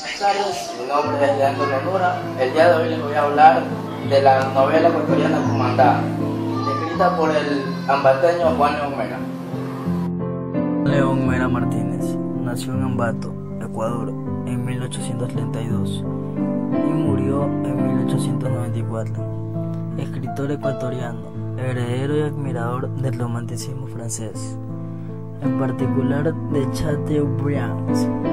Buenas tardes, mi nombre es Leandro Lonura. El día de hoy les voy a hablar de la novela ecuatoriana Comandá, escrita por el ambateño Juan León Mera. León Mera Martínez nació en Ambato, Ecuador, en 1832 y murió en 1894. Escritor ecuatoriano, heredero y admirador del romanticismo francés, en particular de Chateaubriand.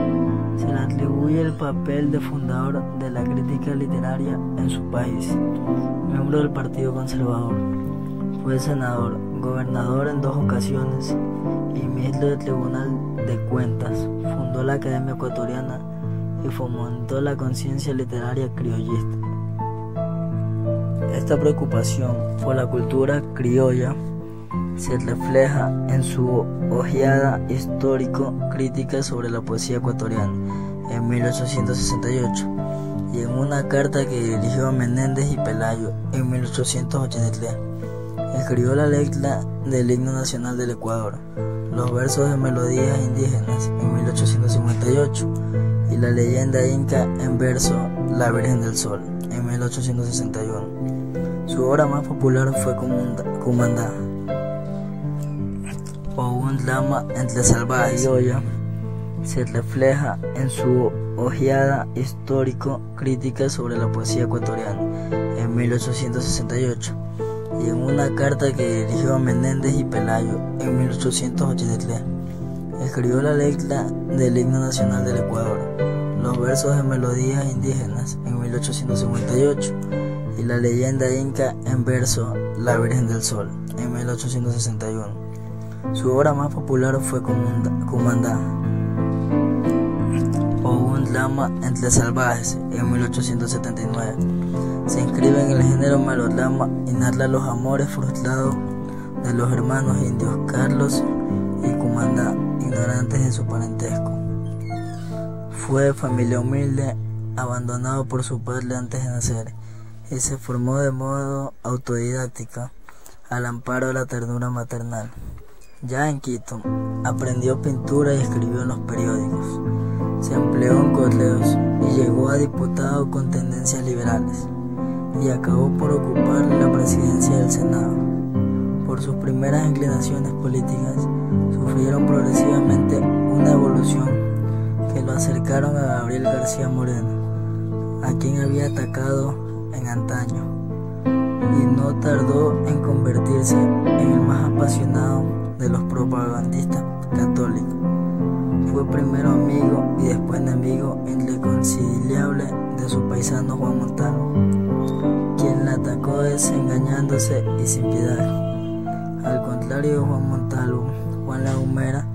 Se le atribuye el papel de fundador de la crítica literaria en su país, miembro del Partido Conservador. Fue senador, gobernador en 2 ocasiones y ministro del Tribunal de Cuentas. Fundó la Academia Ecuatoriana y fomentó la conciencia literaria criollista. Esta preocupación por la cultura criolla se refleja en su ojeada histórico-crítica sobre la poesía ecuatoriana en 1868 y en una carta que dirigió a Menéndez y Pelayo en 1883. Escribió la letra del himno nacional del Ecuador, los versos de melodías indígenas en 1858 y la leyenda inca en verso La Virgen del Sol en 1861. Su obra más popular fue Comandá, o un drama entre salvajes y criolla. Se refleja en su ojeada histórico-crítica sobre la poesía ecuatoriana en 1868 y en una carta que dirigió a Menéndez y Pelayo en 1883. Escribió la letra del himno nacional del Ecuador, los versos de melodías indígenas en 1858 y la leyenda inca en verso La Virgen del Sol en 1861. Su obra más popular fue Comandá, o un drama entre salvajes en 1879. Se inscribe en el género melodrama y narra los amores frustrados de los hermanos indios Carlos y Comandá, ignorantes de su parentesco. Fue de familia humilde, abandonado por su padre antes de nacer, y se formó de modo autodidáctica al amparo de la ternura maternal. Ya en Quito, aprendió pintura y escribió en los periódicos. Se empleó en correos y llegó a diputado con tendencias liberales y acabó por ocupar la presidencia del Senado. Por sus primeras inclinaciones políticas, sufrieron progresivamente una evolución que lo acercaron a Gabriel García Moreno, a quien había atacado en antaño, y no tardó en convertirse en el más apasionado de los propagandistas católicos. Fue primero amigo y después enemigo irreconciliable de su paisano Juan Montalvo, quien la atacó desengañándose y sin piedad. Al contrario de Juan Montalvo, Juan León Mera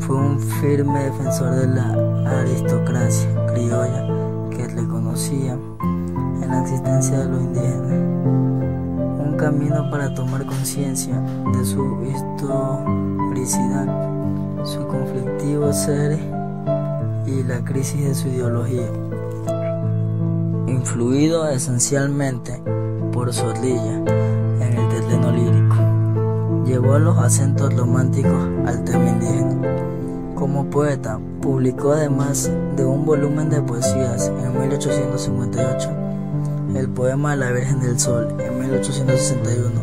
fue un firme defensor de la aristocracia criolla que reconocía en la existencia de los indígenas. Un camino para tomar conciencia de su historicidad, su conflictivo ser y la crisis de su ideología. Influido esencialmente por Zorrilla en el terreno lírico, llevó los acentos románticos al tema indígena. Como poeta, publicó además de un volumen de poesías en 1858, el poema La Virgen del Sol en 1861,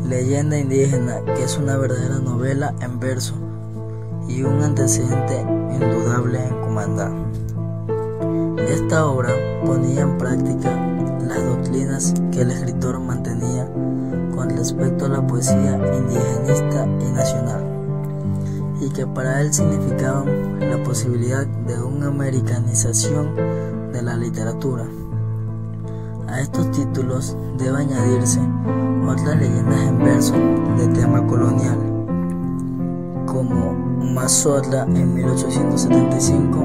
Leyenda indígena, que es una verdadera novela en verso y un antecedente indudable en Comandá. Esta obra ponía en práctica las doctrinas que el escritor mantenía con respecto a la poesía indigenista y nacional, y que para él significaban la posibilidad de una americanización de la literatura. A estos títulos debe añadirse otras leyendas en verso de tema colonial, como Mazorra en 1875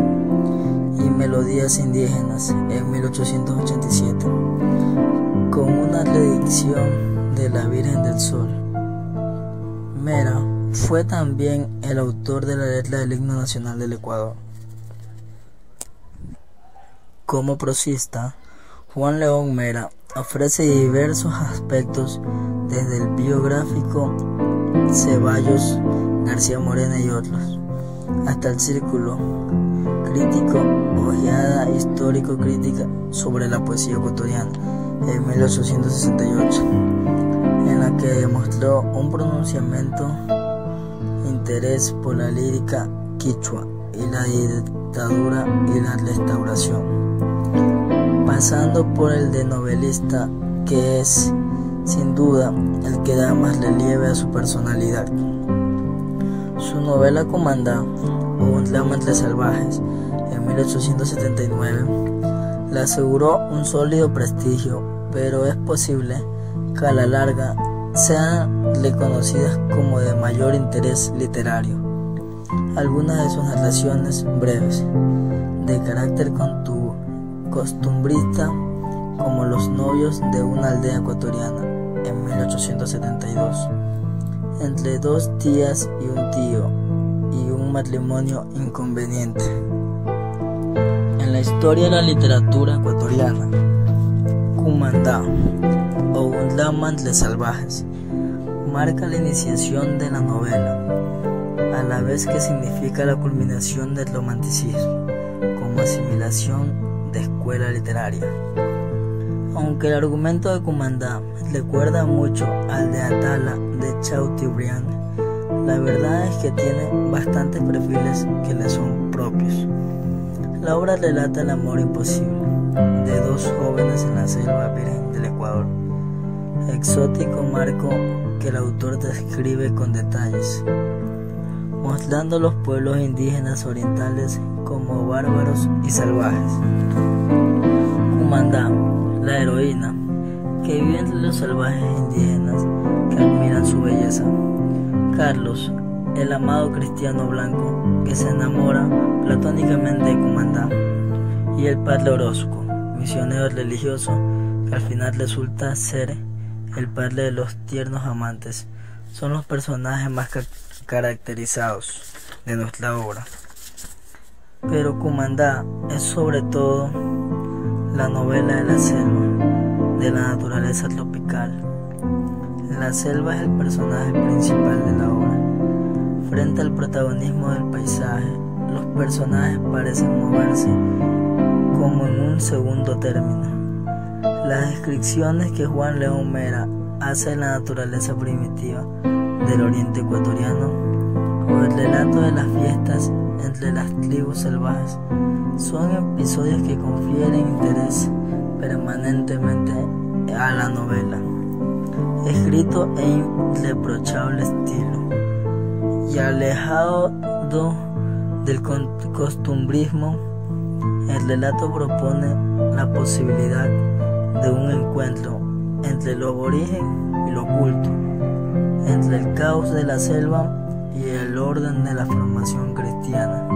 y Melodías indígenas en 1887, con una redacción de La Virgen del Sol. Mera fue también el autor de la letra del himno nacional del Ecuador. Como prosista, Juan León Mera ofrece diversos aspectos, desde el biográfico Ceballos, García Moreno y otros, hasta el círculo crítico, ojeada histórico-crítica sobre la poesía ecuatoriana en 1868, en la que demostró un pronunciamiento interés por la lírica quichua y la dictadura y la restauración, pasando por el de novelista, que es, sin duda, el que da más relieve a su personalidad. Su novela Cumandá, o Un drama entre salvajes, en 1879, le aseguró un sólido prestigio, pero es posible que a la larga sean reconocidas como de mayor interés literario. Algunas de sus narraciones breves, de carácter costumbrista, como Los novios de una aldea ecuatoriana, en 1872, Entre dos tías y un tío, y Un matrimonio inconveniente. En la historia de la literatura ecuatoriana, Cumandá, o Un drama entre salvajes, marca la iniciación de la novela, a la vez que significa la culminación del romanticismo como asimilación de escuela literaria. Aunque el argumento de Cumandá recuerda mucho al de Atala de Chateaubriand, la verdad es que tiene bastantes perfiles que le son propios. La obra relata el amor imposible de dos jóvenes en la selva virgen del Ecuador, exótico marco que el autor describe con detalles, mostrando los pueblos indígenas orientales como bárbaros y salvajes. Cumandá, la heroína, que vive entre los salvajes indígenas que admiran su belleza. Carlos, el amado cristiano blanco que se enamora platónicamente de Cumandá. Y el padre Orozco, misionero religioso que al final resulta ser el padre de los tiernos amantes, son los personajes más caracterizados de nuestra obra. Pero Cumandá es sobre todo la novela de la selva, de la naturaleza tropical. La selva es el personaje principal de la obra. Frente al protagonismo del paisaje, los personajes parecen moverse como en un segundo término. Las descripciones que Juan León Mera hace de la naturaleza primitiva del oriente ecuatoriano, o el relato de las fiestas entre las tribus salvajes, son episodios que confieren interés permanentemente a la novela. Escrito en irreprochable estilo y alejado del costumbrismo, el relato propone la posibilidad de un encuentro entre lo aborigen y lo oculto, entre el caos de la selva y el orden de la formación cristiana.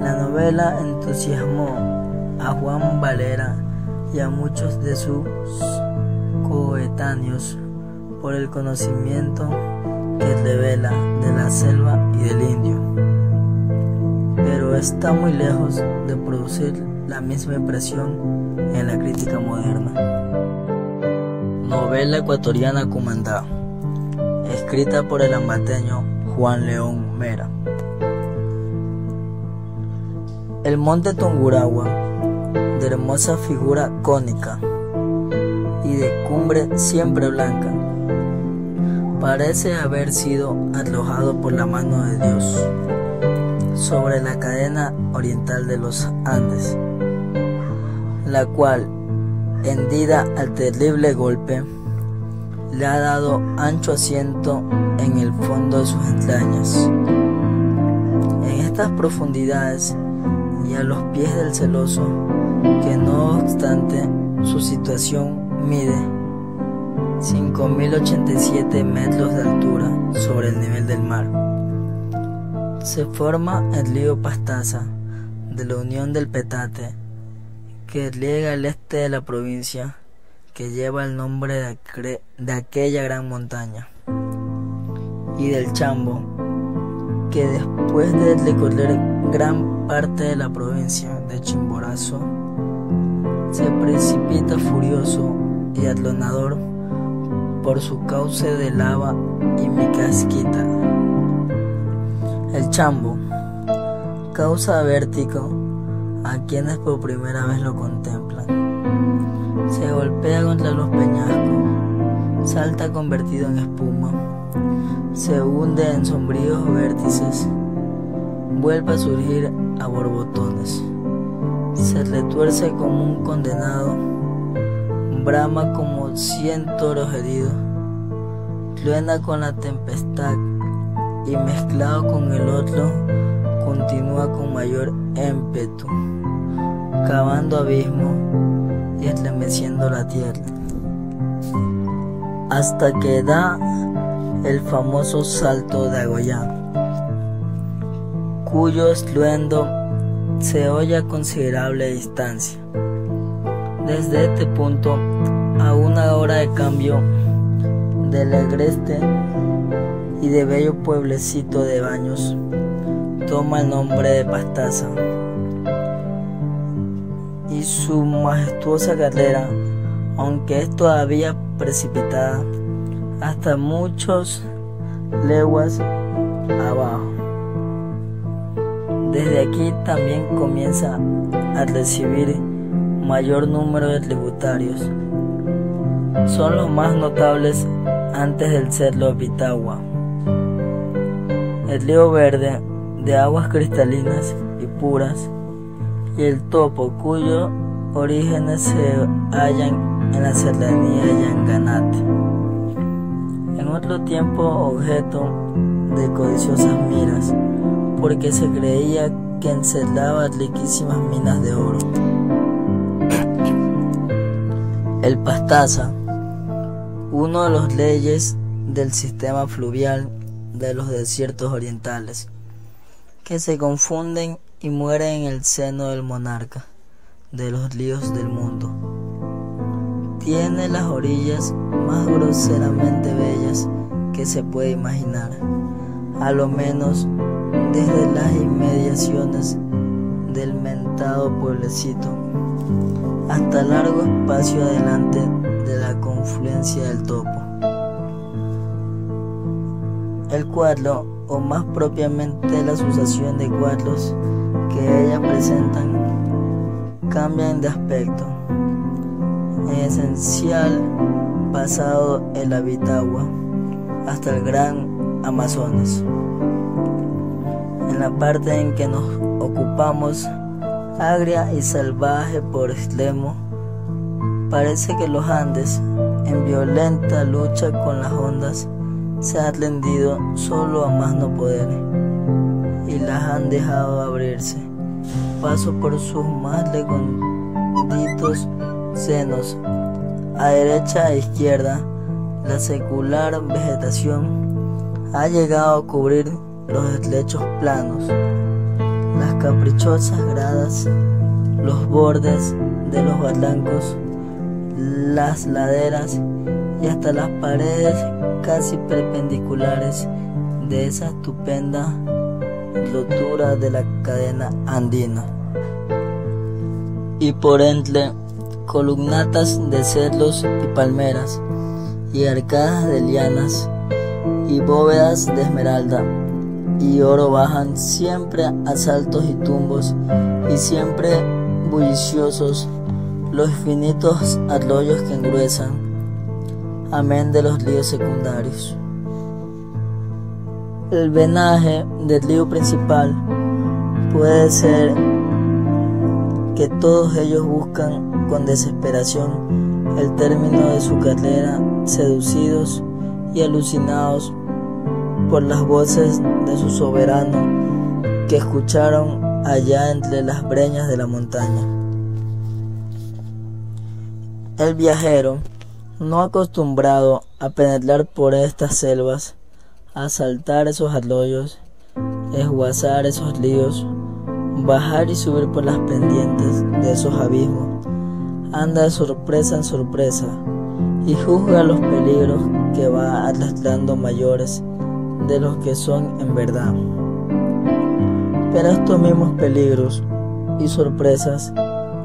La novela entusiasmó a Juan Valera y a muchos de sus coetáneos por el conocimiento que revela de la selva y del indio, pero está muy lejos de producir la misma impresión en la crítica moderna. Novela ecuatoriana Cumandá, escrita por el ambateño Juan León Mera. El monte Tungurahua, de hermosa figura cónica y de cumbre siempre blanca, parece haber sido arrojado por la mano de Dios sobre la cadena oriental de los Andes, la cual, hendida al terrible golpe, le ha dado ancho asiento en el fondo de sus entrañas. En estas profundidades y a los pies del celoso, que no obstante su situación mide 5.087 metros de altura sobre el nivel del mar, se forma el río Pastaza de la Unión del Petate, que riega el este de la provincia, que lleva el nombre de aquella gran montaña, y del Chambo, que después de recorrer gran parte de la provincia de Chimborazo, se precipita furioso y atronador por su cauce de lava y micasquita. El Chambo causa vértigo a quienes por primera vez lo contemplan. Se golpea contra los peñascos, salta convertido en espuma, se hunde en sombríos vértices, vuelve a surgir a borbotones, se retuerce como un condenado, brama como 100 toros heridos, truena con la tempestad y mezclado con el otro continúa con mayor ímpetu, cavando abismo y estremeciendo la tierra, hasta que da el famoso salto de Agollán, cuyo estruendo se oye a considerable distancia. Desde este punto, a una hora de cambio del agreste y de bello pueblecito de Baños, toma el nombre de Pastaza, y su majestuosa carrera, aunque es todavía precipitada, hasta muchas leguas abajo. Desde aquí también comienza a recibir mayor número de tributarios. Son los más notables antes del cerro Pitagua, el río Verde, de aguas cristalinas y puras, y el Topo, cuyos orígenes se hallan en la serranía de Yanganate, en otro tiempo objeto de codiciosas miras, porque se creía que encerraba riquísimas minas de oro. El Pastaza, uno de los leyes del sistema fluvial de los desiertos orientales, que se confunden y mueren en el seno del monarca de los ríos del mundo. Tiene las orillas más groseramente bellas que se puede imaginar, a lo menos desde las inmediaciones del mentado pueblecito hasta largo espacio adelante de la confluencia del Topo. El cuadro, o más propiamente la sucesión de cuadros que ellas presentan, cambian de aspecto, en esencial pasado el Abitagua hasta el gran Amazonas. En la parte en que nos ocupamos, agria y salvaje por extremo, parece que los Andes, en violenta lucha con las ondas, se han rendido solo a más no poder, y las han dejado abrirse paso por sus más recónditos senos. A derecha e izquierda, la secular vegetación ha llegado a cubrir los estrechos planos, las caprichosas gradas, los bordes de los barrancos, las laderas y hasta las paredes casi perpendiculares de esa estupenda rotura de la cadena andina. Y por entre columnatas de cedros y palmeras, y arcadas de lianas, y bóvedas de esmeralda y oro bajan siempre a saltos y tumbos, y siempre bulliciosos, los infinitos arroyos que engruesan, amén de los ríos secundarios. El venaje del río principal puede ser que todos ellos buscan con desesperación el término de su carrera, seducidos y alucinados por las voces de su soberano que escucharon allá entre las breñas de la montaña. El viajero, no acostumbrado a penetrar por estas selvas, a saltar esos arroyos, esguazar esos ríos, bajar y subir por las pendientes de esos abismos, anda de sorpresa en sorpresa y juzga los peligros que va arrastrando mayores de los que son en verdad. Pero estos mismos peligros y sorpresas,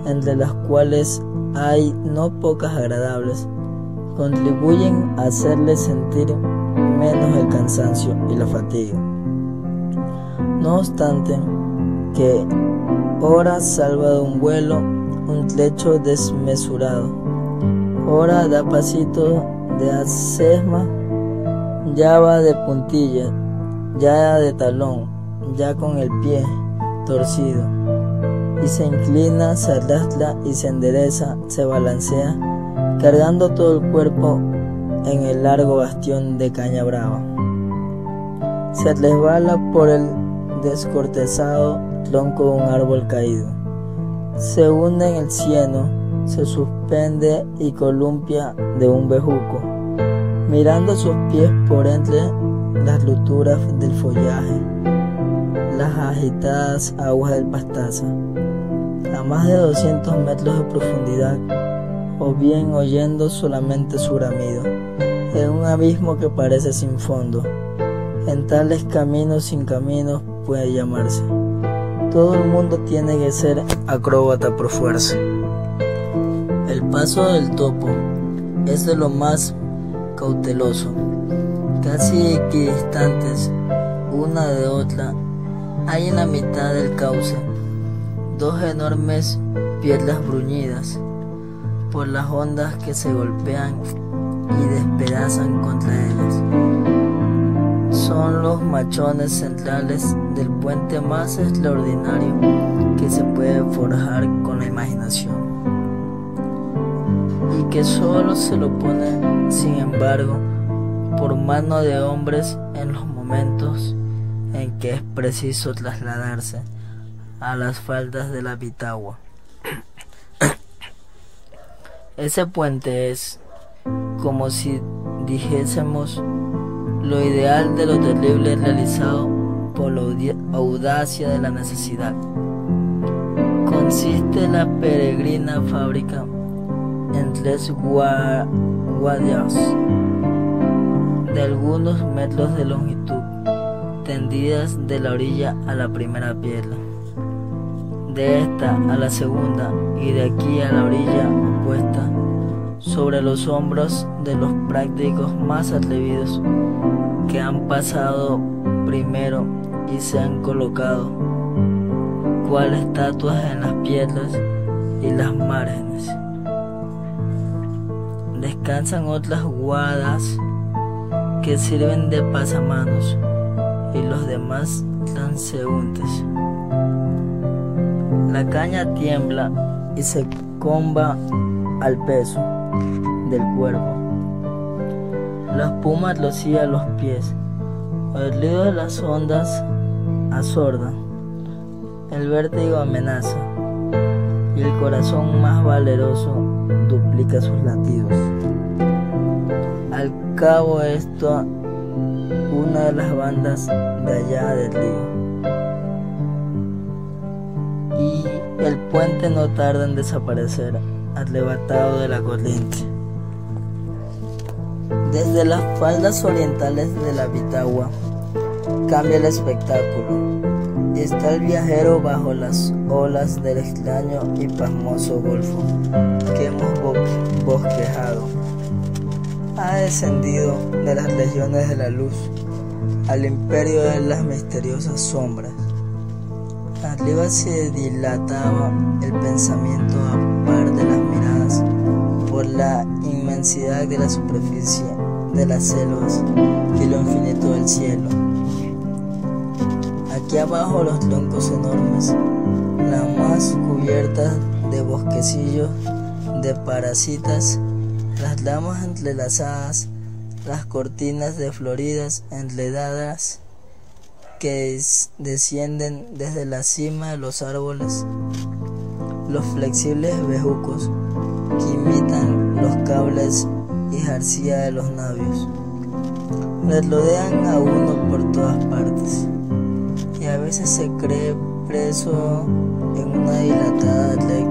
entre las cuales hay no pocas agradables, contribuyen a hacerle sentir menos el cansancio y la fatiga. No obstante que Ora salva de un vuelo un lecho desmesurado. Ora da pasito de asesma, ya va de puntilla, ya de talón, ya con el pie torcido. Y se inclina, se arrastra y se endereza, se balancea, cargando todo el cuerpo en el largo bastión de caña brava. Se resbala por el descortezado tronco de un árbol caído. Se hunde en el cieno, se suspende y columpia de un bejuco, mirando sus pies por entre las rupturas del follaje, las agitadas aguas del pastaza, a más de 200 metros de profundidad, o bien oyendo solamente su bramido, en un abismo que parece sin fondo. En tales caminos sin caminos puede llamarse. Todo el mundo tiene que ser acróbata por fuerza. El paso del topo es de lo más cauteloso. Casi equidistantes una de otra, hay en la mitad del cauce dos enormes piedras bruñidas por las ondas que se golpean y despedazan contra ellas. Son los machones centrales del puente más extraordinario que se puede forjar con la imaginación, y que solo se lo pone, sin embargo, por mano de hombres en los momentos en que es preciso trasladarse a las faldas de la Pitagua. Ese puente es, como si dijésemos, lo ideal de lo terrible realizado por la audacia de la necesidad. Consiste la peregrina fábrica en 3 guardias de algunos metros de longitud, tendidas de la orilla a la primera piedra, de esta a la segunda y de aquí a la orilla opuesta, sobre los hombros de los prácticos más atrevidos que han pasado primero y se han colocado cual estatuas en las piedras y las márgenes. Descansan otras guadas que sirven de pasamanos y los demás transeúntes. La caña tiembla y se comba al peso del cuerpo. La espuma rocía los pies, el ruido de las ondas asorda, el vértigo amenaza, y el corazón más valeroso duplica sus latidos. Al cabo esto, una de las bandas de allá del río, y el puente no tarda en desaparecer, arrebatado de la corriente. Desde las faldas orientales de la Pitagua cambia el espectáculo. Está el viajero bajo las olas del extraño y pasmoso golfo que hemos bosquejado. Ha descendido de las regiones de la luz al imperio de las misteriosas sombras. Arriba se dilataba el pensamiento a par de las miradas por la inmensidad de la superficie de las selvas y lo infinito del cielo. Aquí abajo los troncos enormes, las más cubiertas de bosquecillos de parasitas, las ramas entrelazadas, las cortinas de floridas enredadas que descienden desde la cima de los árboles, los flexibles bejucos que imitan los cables y jarcía de los navios. Le rodean a uno por todas partes, y a veces se cree preso en una dilatada red,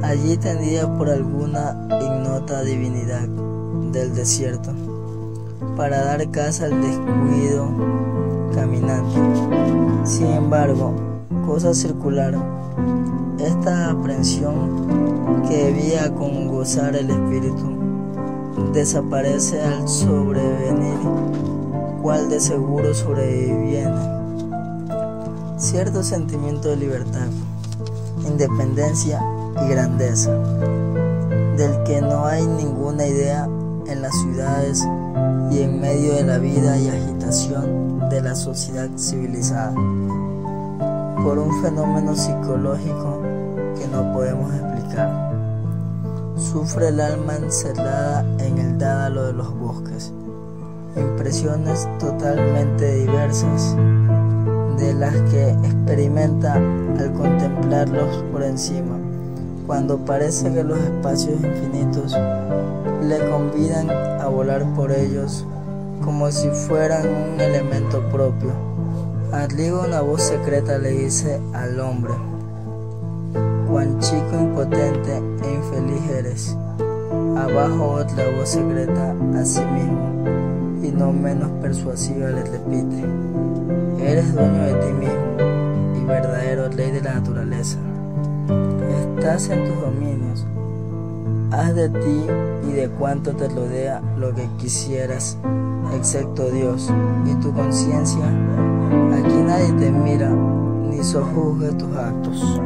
allí tendida por alguna ignota divinidad del desierto, para dar caza al descuido caminante. Sin embargo, cosa circular, esta aprensión que debía congozar el espíritu desaparece al sobrevenir, cual de seguro sobreviene cierto sentimiento de libertad, independencia y grandeza, del que no hay ninguna idea en las ciudades y en medio de la vida y agitación de la sociedad civilizada, por un fenómeno psicológico que no podemos explicar. Sufre el alma encerrada en el dádalo de los bosques, impresiones totalmente diversas de las que experimenta al contemplarlos por encima, cuando parece que los espacios infinitos le convidan a volar por ellos como si fueran un elemento propio. Arriba una voz secreta le dice al hombre: cuán chico, impotente e infeliz eres. Abajo otra voz secreta a sí mismo, y no menos persuasiva, le repite: eres dueño de ti mismo y verdadero rey de la naturaleza. Estás en tus dominios. Haz de ti y de cuanto te rodea lo que quisieras, excepto Dios y tu conciencia. Aquí nadie te mira ni sojuzga tus actos.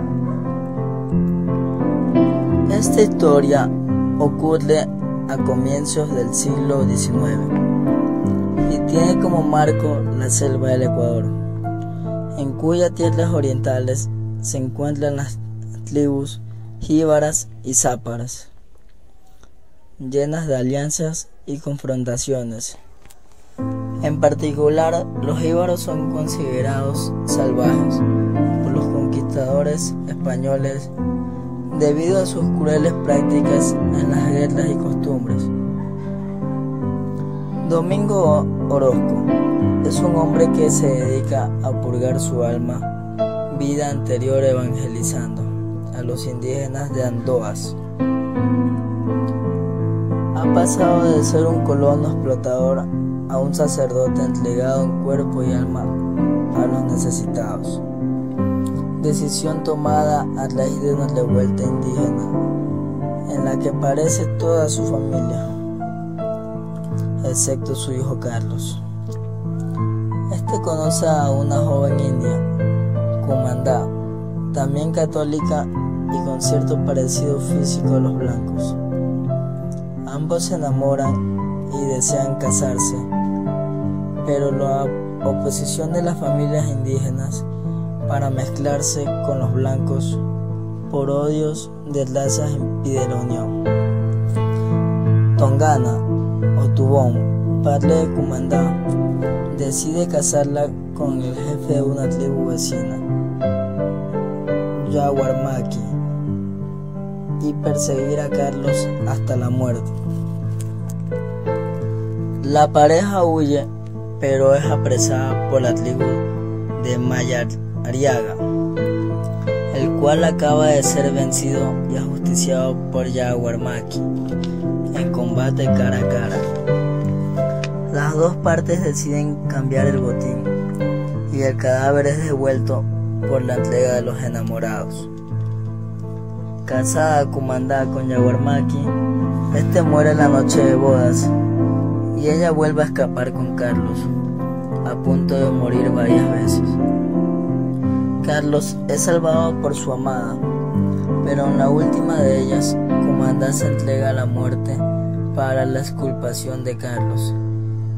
Esta historia ocurre a comienzos del siglo XIX y tiene como marco la selva del Ecuador, en cuyas tierras orientales se encuentran las tribus jíbaras y záparas, llenas de alianzas y confrontaciones. En particular, los jíbaros son considerados salvajes por los conquistadores españoles debido a sus crueles prácticas en las guerras y costumbres. Domingo Orozco es un hombre que se dedica a purgar su alma, vida anterior evangelizando a los indígenas de Andoas. Ha pasado de ser un colono explotador a un sacerdote entregado en cuerpo y alma a los necesitados. Decisión tomada a raíz de una revuelta indígena en la que parece toda su familia, excepto su hijo Carlos. Este conoce a una joven india, Cumandá, también católica y con cierto parecido físico a los blancos. Ambos se enamoran y desean casarse, pero la oposición de las familias indígenas para mezclarse con los blancos por odios de razas impide la unión. Tongana o Tubón, padre de Cumandá, decide casarla con el jefe de una tribu vecina, Yaguarmaqui, y perseguir a Carlos hasta la muerte. La pareja huye, pero es apresada por la tribu de Mayariaga, el cual acaba de ser vencido y ajusticiado por Yaguarmaqui en combate cara a cara. Las dos partes deciden cambiar el botín y el cadáver es devuelto por la entrega de los enamorados. Casada Cumandá con Yaguarmaqui, este muere la noche de bodas y ella vuelve a escapar con Carlos, a punto de morir varias veces. Carlos es salvado por su amada, pero en la última de ellas, Cumandá se entrega a la muerte para la exculpación de Carlos.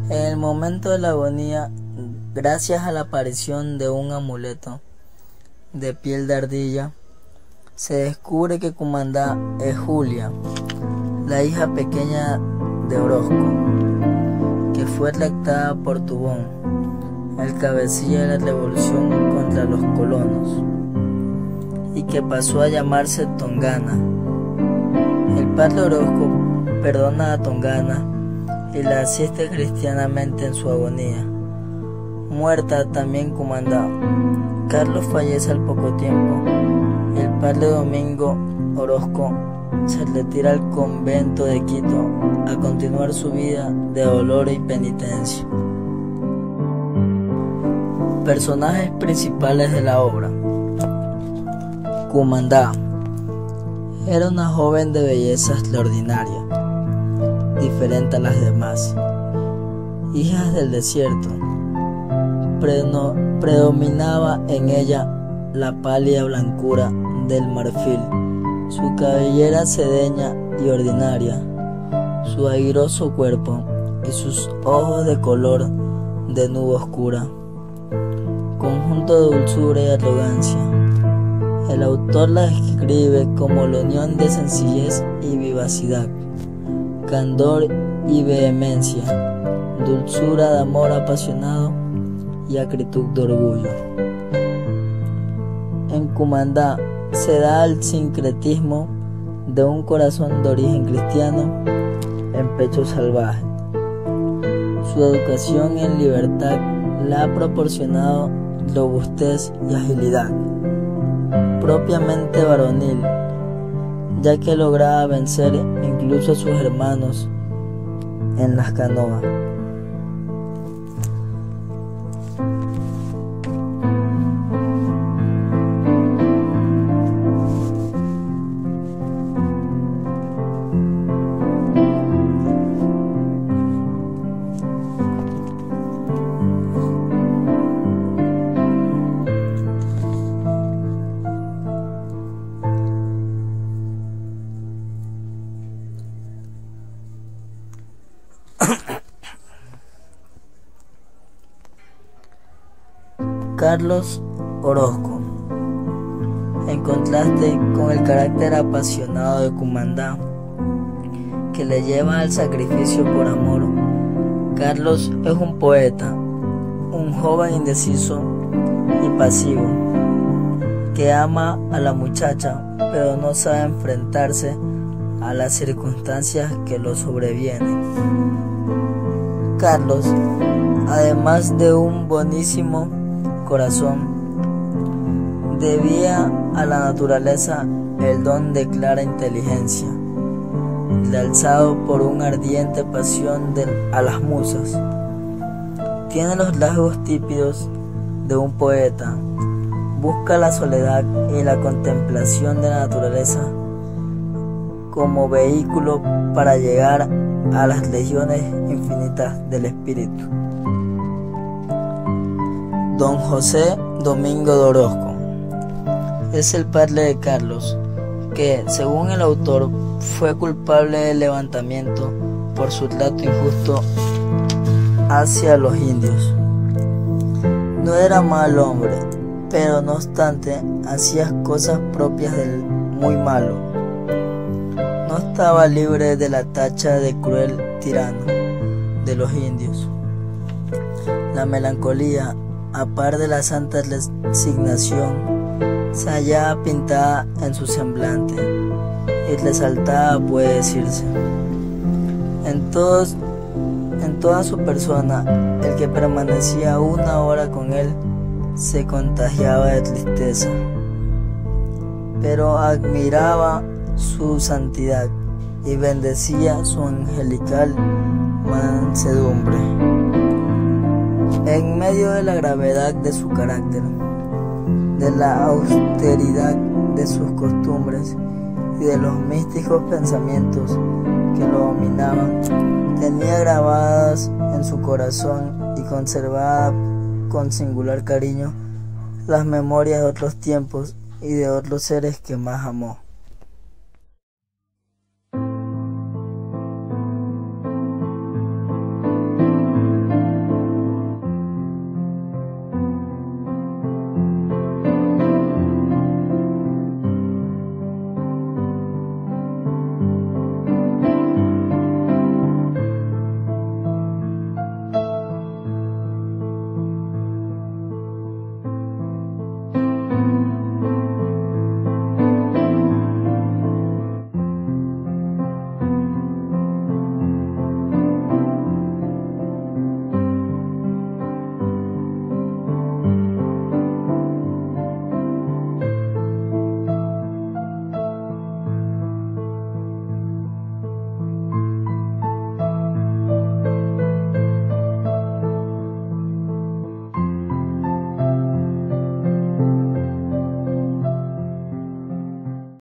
En el momento de la agonía, gracias a la aparición de un amuleto de piel de ardilla, se descubre que Cumandá es Julia, la hija pequeña de Orozco, que fue raptada por Tubón, el cabecilla de la revolución contra los colonos, y que pasó a llamarse Tongana. El padre Orozco perdona a Tongana y la asiste cristianamente en su agonía. Muerta también Cumandá, Carlos fallece al poco tiempo y el padre Domingo Orozco se retira al convento de Quito a continuar su vida de dolor y penitencia. Personajes principales de la obra. Cumandá era una joven de belleza extraordinaria, diferente a las demás, hijas del desierto. Predominaba en ella la pálida blancura del marfil, su cabellera sedeña y ordinaria, su airoso cuerpo y sus ojos de color de nube oscura, conjunto de dulzura y arrogancia. El autor la describe como la unión de sencillez y vivacidad, candor y vehemencia, dulzura de amor apasionado y acritud de orgullo. En Cumandá se da el sincretismo de un corazón de origen cristiano en pecho salvaje. Su educación en libertad le ha proporcionado robustez y agilidad, propiamente varonil, ya que lograba vencer incluso a sus hermanos en las canoas. Carlos Orozco, en contraste con el carácter apasionado de Cumandá, que le lleva al sacrificio por amor, Carlos es un poeta, un joven indeciso y pasivo, que ama a la muchacha, pero no sabe enfrentarse a las circunstancias que lo sobrevienen. Carlos, además de un bonísimo corazón, debía a la naturaleza el don de clara inteligencia, realzado por una ardiente pasión a las musas. Tiene los rasgos típicos de un poeta, busca la soledad y la contemplación de la naturaleza como vehículo para llegar a las regiones infinitas del espíritu. Don José Domingo de Orozco es el padre de Carlos, que, según el autor, fue culpable del levantamiento por su trato injusto hacia los indios. No era mal hombre, pero no obstante hacía cosas propias del muy malo. No estaba libre de la tacha de cruel tirano de los indios. La melancolía, a par de la santa resignación, se hallaba pintada en su semblante y resaltada, puede decirse, en toda su persona. El que permanecía una hora con él se contagiaba de tristeza, pero admiraba su santidad y bendecía su angelical mansedumbre. En medio de la gravedad de su carácter, de la austeridad de sus costumbres y de los místicos pensamientos que lo dominaban, tenía grabadas en su corazón y conservada con singular cariño las memorias de otros tiempos y de otros seres que más amó.